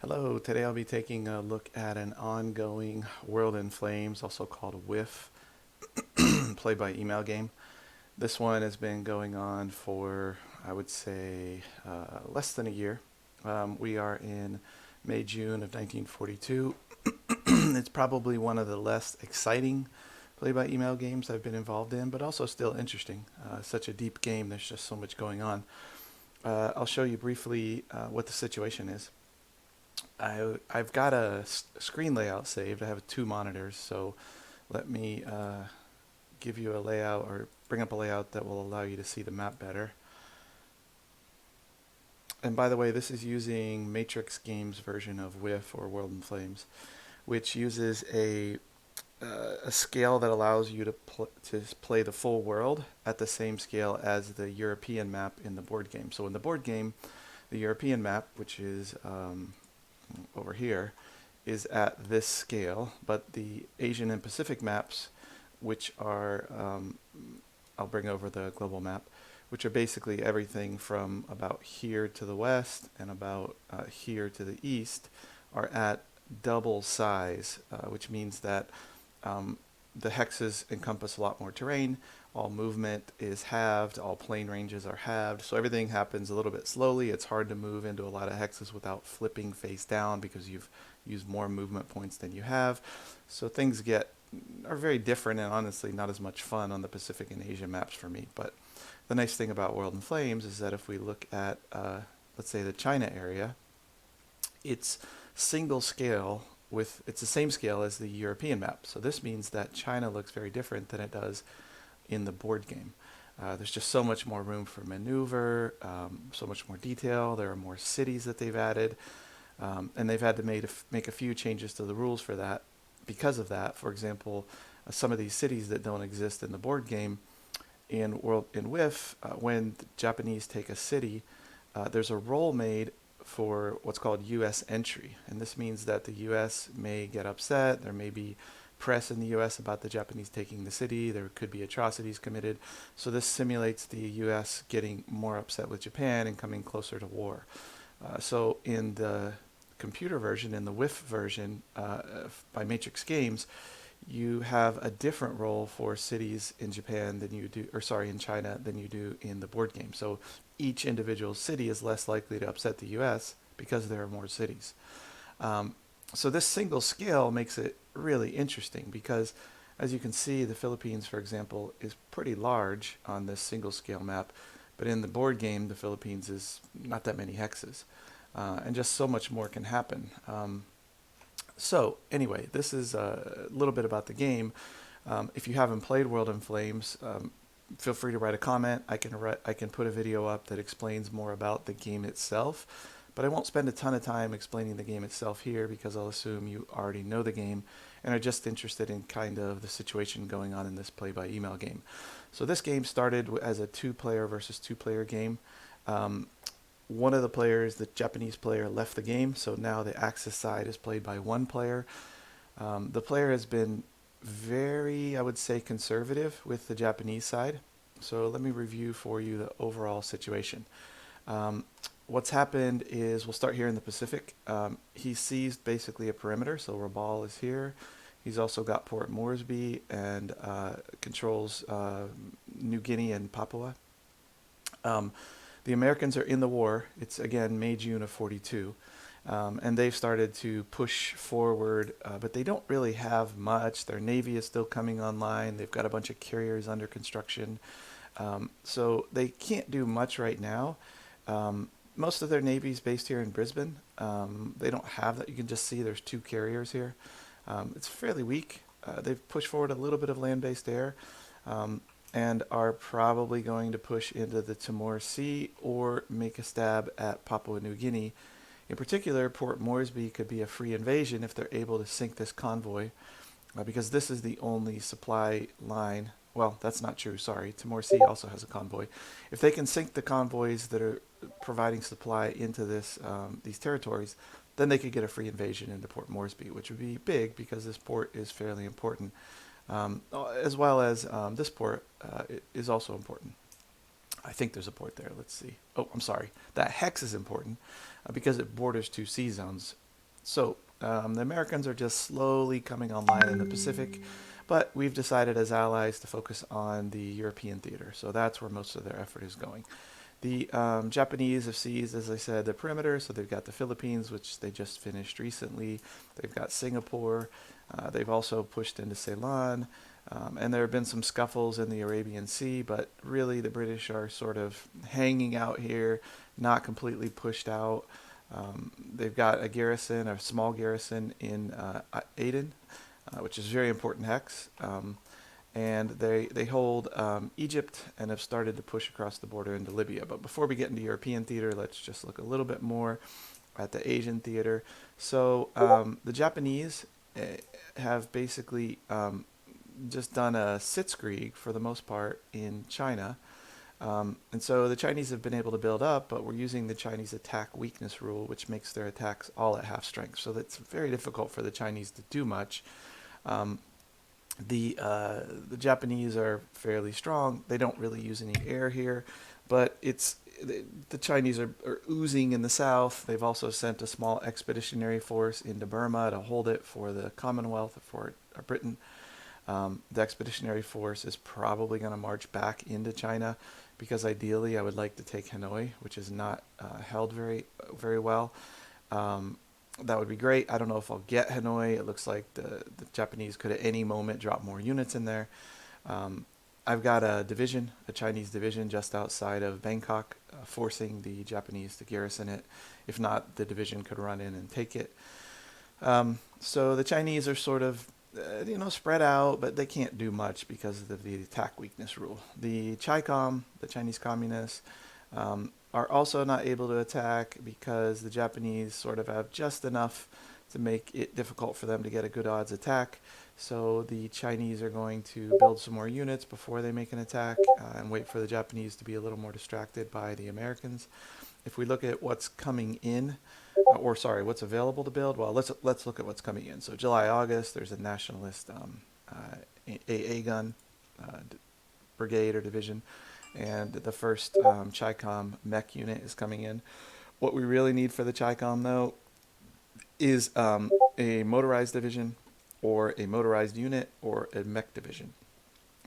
Hello, today I'll be taking a look at an ongoing World in Flames, also called WIF, play by email game. This one has been going on for, I would say, less than a year. We are in May, June of 1942. It's probably one of the less exciting play by email games I've been involved in, but also still interesting. Such a deep game, there's just so much going on. I'll show you briefly what the situation is. I've got a screen layout saved. I have two monitors, so let me give you a layout or bring up a layout that will allow you to see the map better. And by the way, this is using Matrix Games' version of WIF or World in Flames, which uses a scale that allows you to play the full world at the same scale as the European map in the board game. So in the board game, the European map, which is over here, is at this scale, but the Asian and Pacific maps, which are, I'll bring over the global map, which are basically everything from about here to the west and about here to the east, are at double size, which means that the hexes encompass a lot more terrain. All movement is halved, all plane ranges are halved, so everything happens a little bit slowly. It's hard to move into a lot of hexes without flipping face down because you've used more movement points than you have. So things are very different and honestly not as much fun on the Pacific and Asia maps for me. But the nice thing about World in Flames is that if we look at, let's say, the China area, it's single scale it's the same scale as the European map. So this means that China looks very different than it does in the board game. There's just so much more room for maneuver, so much more detail. There are more cities that they've added, and they've had to make a few changes to the rules for that. Because of that, for example, some of these cities that don't exist in the board game, in WIF, when the Japanese take a city, there's a roll made for what's called U.S. entry, and this means that the U.S. may get upset. There may be press in the U.S. about the Japanese taking the city. There could be atrocities committed. So this simulates the U.S. getting more upset with Japan and coming closer to war. So in the computer version, in the WIF version by Matrix Games, you have a different role for cities in Japan than you do, or sorry, in China than you do in the board game. So each individual city is less likely to upset the U.S. because there are more cities. So this single scale makes it really interesting because, as you can see, the Philippines, for example, is pretty large on this single scale map, but in the board game, the Philippines is not that many hexes, and just so much more can happen. So anyway, this is a little bit about the game. If you haven't played World in Flames, feel free to write a comment. I can put a video up that explains more about the game itself. But I won't spend a ton of time explaining the game itself here because I'll assume you already know the game and are just interested in kind of the situation going on in this play-by-email game. So this game started as a two-player versus two-player game. One of the players, the Japanese player, left the game, so now the Axis side is played by one player. The player has been very, I would say, conservative with the Japanese side. So let me review for you the overall situation. What's happened is, we'll start here in the Pacific. He seized basically a perimeter, so Rabaul is here. He's also got Port Moresby and controls New Guinea and Papua. The Americans are in the war. It's, again, May, June of 42. And they've started to push forward, but they don't really have much. Their navy is still coming online. They've got a bunch of carriers under construction. So they can't do much right now. Most of their navy is based here in Brisbane. They don't have that. You can just see there's two carriers here. It's fairly weak. They've pushed forward a little bit of land-based air. And are probably going to push into the Timor Sea or make a stab at Papua New Guinea. In particular, Port Moresby could be a free invasion if they're able to sink this convoy, because this is the only supply line. Well, that's not true, sorry. Timor Sea also has a convoy. If they can sink the convoys that are providing supply into these territories, then they could get a free invasion into Port Moresby, which would be big because this port is fairly important. As well as this port is also important. I think there's a port there. Let's see. Oh, I'm sorry. That hex is important because it borders two sea zones. The Americans are just slowly coming online in the Pacific, but we've decided as allies to focus on the European theater. So that's where most of their effort is going. The Japanese have seized, as I said, the perimeter. So they've got the Philippines, which they just finished recently. They've got Singapore. They've also pushed into Ceylon. And there have been some scuffles in the Arabian Sea, but really the British are sort of hanging out here, not completely pushed out. They've got a garrison, a small garrison in Aden, which is very important hex. And they hold Egypt and have started to push across the border into Libya. But before we get into European theater, let's just look a little bit more at the Asian theater. So the Japanese have basically just done a sitzkrieg for the most part in China. And so the Chinese have been able to build up, but we're using the Chinese attack weakness rule, which makes their attacks all at half strength. So that's very difficult for the Chinese to do much. The Japanese are fairly strong. They don't really use any air here, but the Chinese are oozing in the south. They've also sent a small expeditionary force into Burma to hold it for the Commonwealth, for Britain. The expeditionary force is probably going to march back into China because ideally I would like to take Hanoi, which is not held very well. That would be great. I don't know if I'll get Hanoi. It looks like the Japanese could at any moment drop more units in there. I've got a Chinese division just outside of Bangkok, forcing the Japanese to garrison it. If not, the division could run in and take it. So the Chinese are sort of spread out, but they can't do much because of the attack weakness rule. The CHICOM, the Chinese communists, are also not able to attack because the Japanese sort of have just enough to make it difficult for them to get a good odds attack. So the Chinese are going to build some more units before they make an attack and wait for the Japanese to be a little more distracted by the Americans. If we look at what's coming in, what's available to build, well, let's look at what's coming in. So July, August, there's a nationalist AA gun brigade or division, and the first CHICOM mech unit is coming in. What we really need for the CHICOM, though, is a motorized division or a motorized unit or a mech division.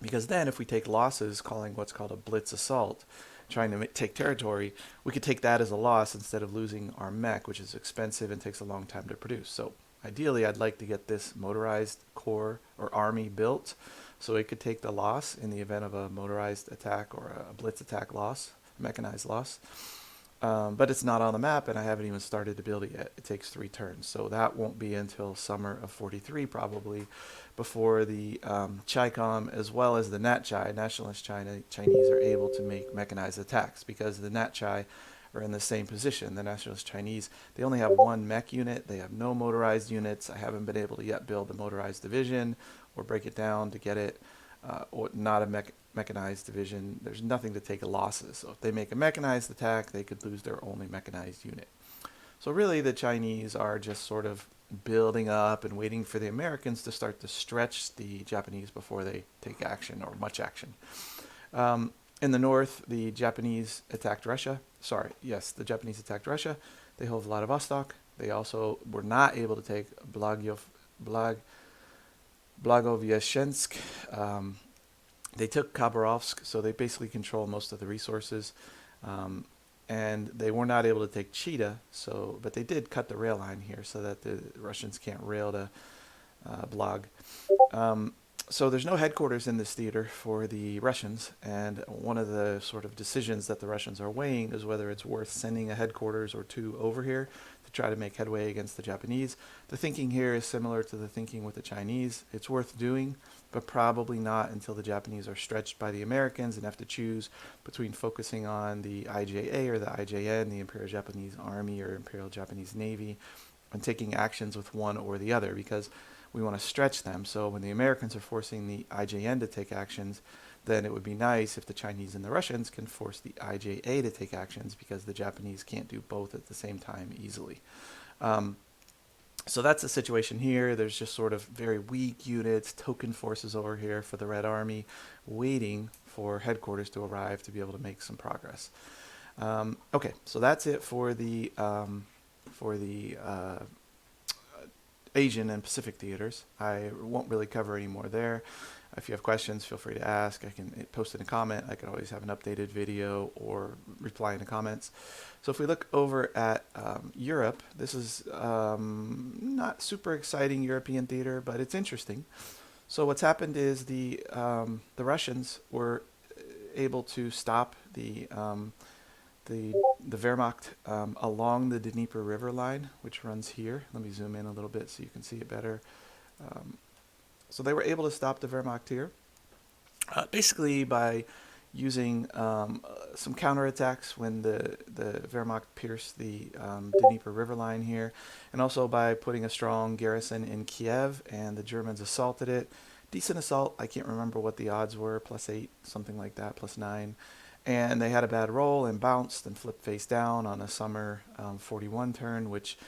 Because then if we take losses, calling what's called a blitz assault, trying to take territory, we could take that as a loss instead of losing our mech, which is expensive and takes a long time to produce. So ideally, I'd like to get this motorized corps or army built so it could take the loss in the event of a motorized attack or a blitz attack loss, mechanized loss. But it's not on the map, and I haven't even started to build it yet. It takes 3 turns, so that won't be until summer of 43 probably, before the CHICOM as well as the NatChai, Nationalist Chinese, are able to make mechanized attacks, because the NatChai are in the same position. The Nationalist Chinese, they only have 1 mech unit. They have no motorized units. I haven't been able to yet build the motorized division or break it down to get it, or not a mechanized division. There's nothing to take losses. So if they make a mechanized attack, they could lose their only mechanized unit. So really the Chinese are just sort of building up and waiting for the Americans to start to stretch the Japanese before they take action or much action. In the north, the Japanese attacked Russia. The Japanese attacked Russia. They hold Vladivostok. They also were not able to take Blagoveschensk. They took Khabarovsk, so they basically control most of the resources. And they were not able to take Chita, but they did cut the rail line here so that the Russians can't rail to Blag. So there's no headquarters in this theater for the Russians, and one of the sort of decisions that the Russians are weighing is whether it's worth sending a headquarters or 2 over here to try to make headway against the Japanese. The thinking here is similar to the thinking with the Chinese. It's worth doing, but probably not until the Japanese are stretched by the Americans and have to choose between focusing on the IJA or the IJN, the Imperial Japanese Army or Imperial Japanese Navy, and taking actions with one or the other, because we want to stretch them. So when the Americans are forcing the IJN to take actions, then it would be nice if the Chinese and the Russians can force the IJA to take actions, because the Japanese can't do both at the same time easily. So that's the situation here. There's just sort of very weak units, token forces over here for the Red Army, waiting for headquarters to arrive to be able to make some progress. Okay, so that's it for the Asian and Pacific theaters. I won't really cover any more there. If you have questions, feel free to ask. I can post in a comment. I can always have an updated video or reply in the comments. So if we look over at Europe, this is not super exciting European theater, but it's interesting. So what's happened is the Russians were able to stop the Wehrmacht along the Dnieper River line, which runs here. Let me zoom in a little bit so you can see it better. So they were able to stop the Wehrmacht here, basically by using some counterattacks when the Wehrmacht pierced the Dnieper River line here, and also by putting a strong garrison in Kiev, and the Germans assaulted it. Decent assault. I can't remember what the odds were, +8, something like that, +9. And they had a bad roll and bounced and flipped face down on a summer 41 turn, which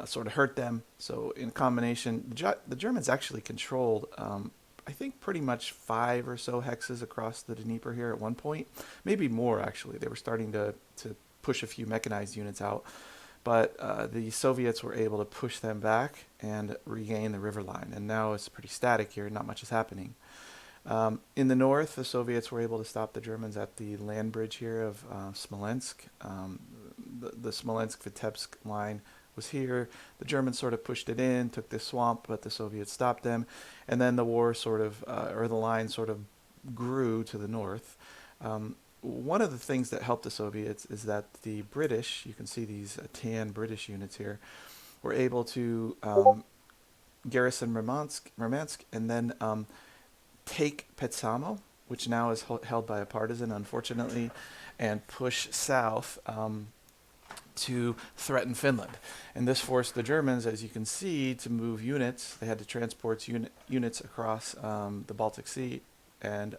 sort of hurt them. So in combination, the Germans actually controlled, I think, pretty much 5 or so hexes across the Dnieper here at one point. Maybe more, actually. They were starting to push a few mechanized units out. But the Soviets were able to push them back and regain the river line. And now it's pretty static here. Not much is happening. In the north, the Soviets were able to stop the Germans at the land bridge here of Smolensk. The Smolensk-Vitebsk line was here. The Germans sort of pushed it in, took this swamp, but the Soviets stopped them. And then the war sort of, or the line sort of grew to the north. One of the things that helped the Soviets is that the British, you can see these tan British units here, were able to garrison Murmansk and then take Petsamo, which now is held by a partisan, unfortunately, and push south to threaten Finland. And this forced the Germans, as you can see, to move units. They had to transport units across the Baltic Sea, and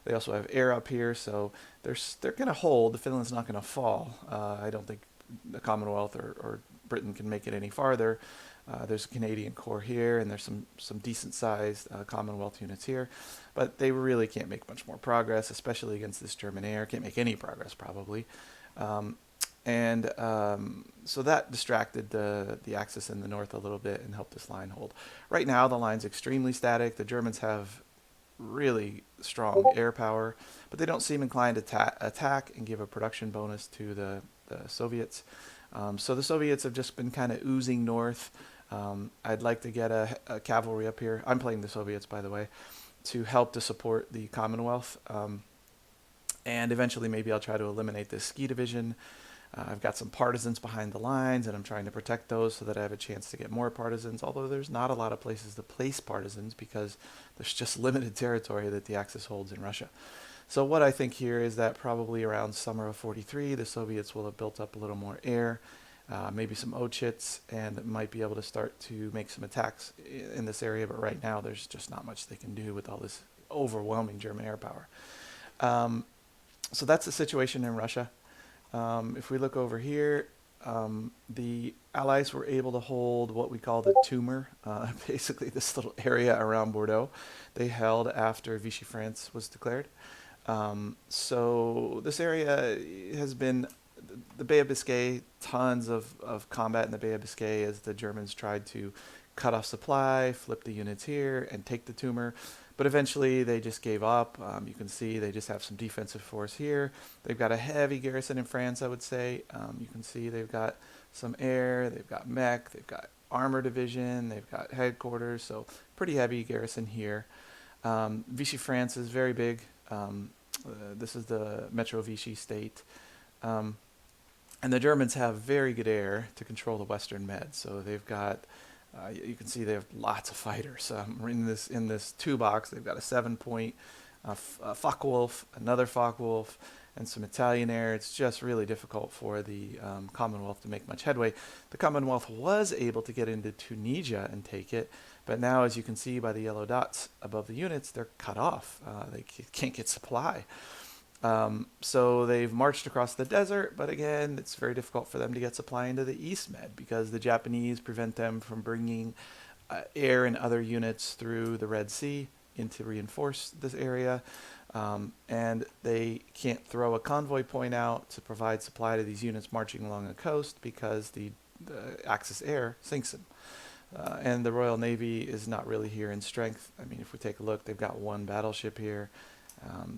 they also have air up here, so they're going to hold. Finland's not going to fall. I don't think the Commonwealth or Britain can make it any farther. There's a Canadian Corps here, and there's some decent-sized Commonwealth units here. But they really can't make much more progress, especially against this German air. Can't make any progress, probably. So that distracted the Axis in the north a little bit and helped this line hold. Right now, the line's extremely static. The Germans have really strong air power, but they don't seem inclined to attack and give a production bonus to the Soviets. So the Soviets have just been kind of oozing north. I'd like to get a cavalry up here. I'm playing the Soviets, by the way, to help to support the Commonwealth. And eventually maybe I'll try to eliminate this ski division. I've got some partisans behind the lines, and I'm trying to protect those so that I have a chance to get more partisans, although there's not a lot of places to place partisans because there's just limited territory that the Axis holds in Russia. So what I think here is that probably around summer of 43, the Soviets will have built up a little more air, maybe some Ochits, and might be able to start to make some attacks in this area, but right now there's just not much they can do with all this overwhelming German air power. So that's the situation in Russia. If we look over here, the Allies were able to hold what we call the tumor, basically this little area around Bordeaux. They held after Vichy France was declared. So this area has been the Bay of Biscay, tons of combat in the Bay of Biscay as the Germans tried to cut off supply, flip the units here, and take the tumor. But eventually they just gave up. You can see they just have some defensive force here. They've got a heavy garrison in France, I would say. You can see they've got some air, they've got mech, they've got armor division, they've got headquarters, so pretty heavy garrison here. Vichy France is very big. This is the Metro Vichy state. And the Germans have very good air to control the Western Med, so they've got you can see they have lots of fighters. In this 2-box, they've got a 7-point Focke-Wulf, another Focke-Wulf, and some Italian air. It's just really difficult for the Commonwealth to make much headway. The Commonwealth was able to get into Tunisia and take it, but now, as you can see by the yellow dots above the units, they're cut off. They can't get supply. So they've marched across the desert, but again, it's very difficult for them to get supply into the East Med because the Japanese prevent them from bringing air and other units through the Red Sea in to reinforce this area. And they can't throw a convoy point out to provide supply to these units marching along the coast because the Axis air sinks them. And the Royal Navy is not really here in strength. I mean, if we take a look, they've got one battleship here.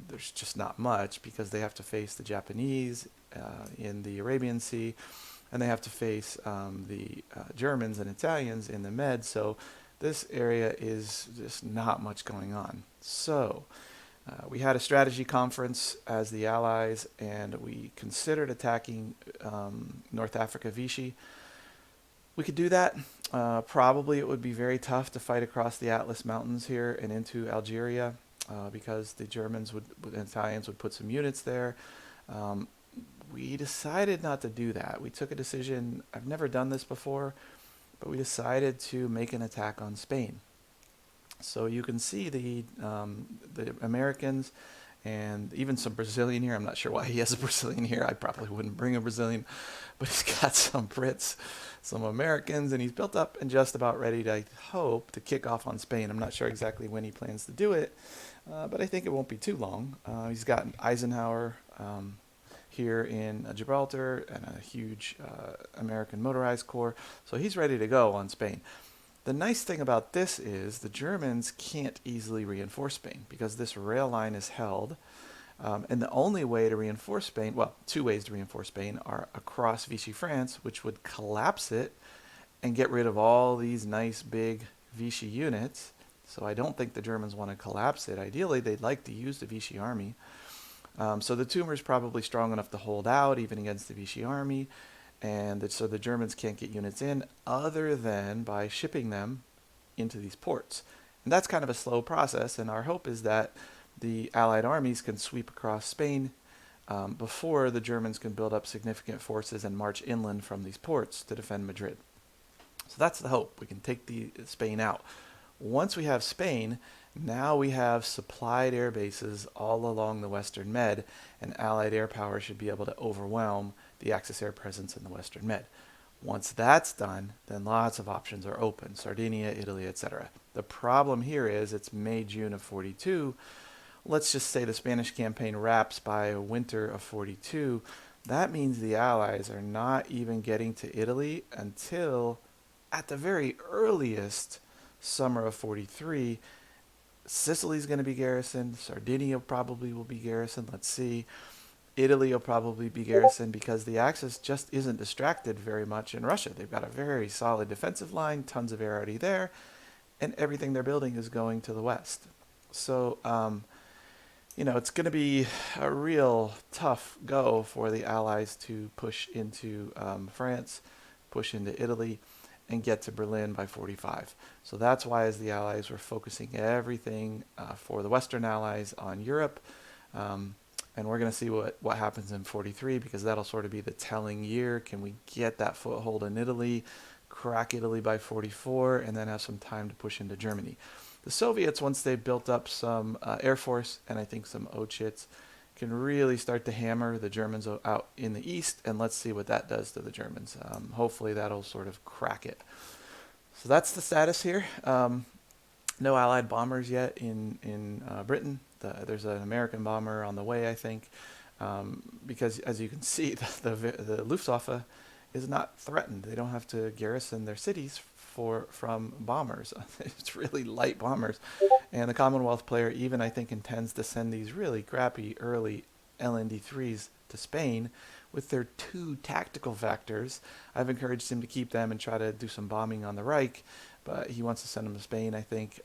There's just not much because they have to face the Japanese in the Arabian Sea, and they have to face the Germans and Italians in the Med. So this area is just not much going on. So we had a strategy conference as the Allies, and we considered attacking North Africa, Vichy. We could do that. Probably it would be very tough to fight across the Atlas Mountains here and into Algeria because the Germans and Italians would put some units there. We decided not to do that. We took a decision. I've never done this before, but we decided to make an attack on Spain. So you can see the Americans and even some Brazilian here. I'm not sure why he has a Brazilian here. I probably wouldn't bring a Brazilian, but he's got some Brits, some Americans, and he's built up and just about ready to, I hope, to kick off on Spain. I'm not sure exactly when he plans to do it, but I think it won't be too long. He's got Eisenhower here in Gibraltar and a huge American motorized corps, so he's ready to go on Spain. The nice thing about this is the Germans can't easily reinforce Spain because this rail line is held. And the only way to reinforce Spain, well, two ways to reinforce Spain are across Vichy France, which would collapse it and get rid of all these nice big Vichy units. So I don't think the Germans want to collapse it. Ideally, they'd like to use the Vichy army. So the tumor is probably strong enough to hold out even against the Vichy army. And so the Germans can't get units in other than by shipping them into these ports. And that's kind of a slow process, and our hope is that the Allied armies can sweep across Spain before the Germans can build up significant forces and march inland from these ports to defend Madrid. So that's the hope. We can take Spain out. Once we have Spain, now we have supplied air bases all along the Western Med, and Allied air power should be able to overwhelm the Axis air presence in the Western Med. Once that's done, then lots of options are open. Sardinia, Italy, etc. The problem here is it's May, June of 42. Let's just say the Spanish campaign wraps by winter of 42. That means the Allies are not even getting to Italy until, at the very earliest, summer of 43. Sicily's going to be garrisoned. Sardinia probably will be garrisoned. Let's see. Italy will probably be garrisoned because the Axis just isn't distracted very much in Russia. They've got a very solid defensive line, tons of air already there, and everything they're building is going to the west. So, it's going to be a real tough go for the Allies to push into France, push into Italy, and get to Berlin by 45. So that's why, as the Allies were focusing everything for the Western Allies on Europe, and we're going to see what happens in 43 because that'll sort of be the telling year. Can we get that foothold in Italy, crack Italy by 44, and then have some time to push into Germany? The Soviets, once they built up some air force and I think some Ochits, can really start to hammer the Germans out in the east, and let's see what that does to the Germans. Hopefully that'll sort of crack it. So that's the status here. No Allied bombers yet in Britain. There's an American bomber on the way, I think, because as you can see, the Luftwaffe is not threatened. They don't have to garrison their cities from bombers. It's really light bombers. And the Commonwealth player even, I think, intends to send these really crappy early LND-3s to Spain with their 2 tactical factors. I've encouraged him to keep them and try to do some bombing on the Reich, but he wants to send them to Spain, I think,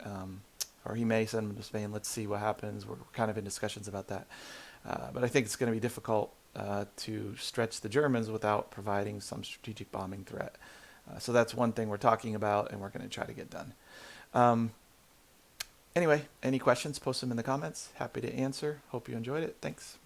or he may send them to Spain. Let's see what happens. We're kind of in discussions about that. But I think it's going to be difficult to stretch the Germans without providing some strategic bombing threat. So that's one thing we're talking about, and we're going to try to get done. Anyway, any questions, post them in the comments. Happy to answer. Hope you enjoyed it. Thanks.